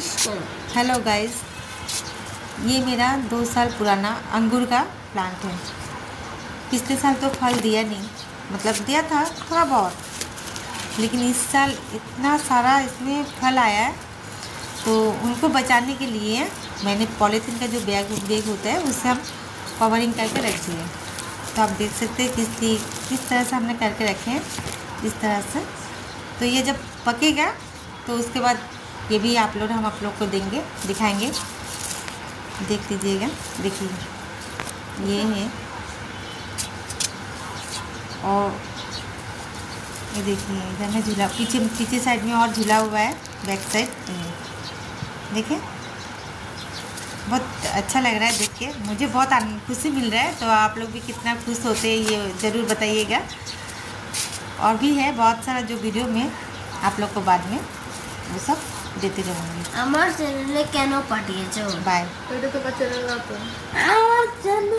Hello guys, ये मेरा 2 साल पुराना अंगूर का प्लांट है। पिछले साल तो फल दिया नहीं, मतलब दिया था थोड़ा बहुत, लेकिन इस साल इतना सारा इसमें फल आया है। तो उनको बचाने के लिए मैंने पॉलीथीन का जो बैग होता है उससे हम कवरिंग करके रख दिए। तो आप देख सकते हैं किस तरह से हमने करके रखे हैं, इस तरह से। तो ये जब पकेगा तो उसके बाद ये भी हम आप लोग को देंगे, दिखाएंगे। देख लीजिएगा, देखिए ये है। और ये देखिए इधर में झूला, पीछे साइड में और झूला हुआ है, बैक साइड। देखिए बहुत अच्छा लग रहा है देख के, मुझे बहुत खुशी मिल रहा है। तो आप लोग भी कितना खुश होते हैं ये ज़रूर बताइएगा। और भी है बहुत सारा जो वीडियो में आप लोग को बाद में वो सब देते रहूँगी। আমার চ্যানেলে কেন পাঠিয়েছো? बाय। এটা তো চ্যানেল না তো। আমার চ্যানেল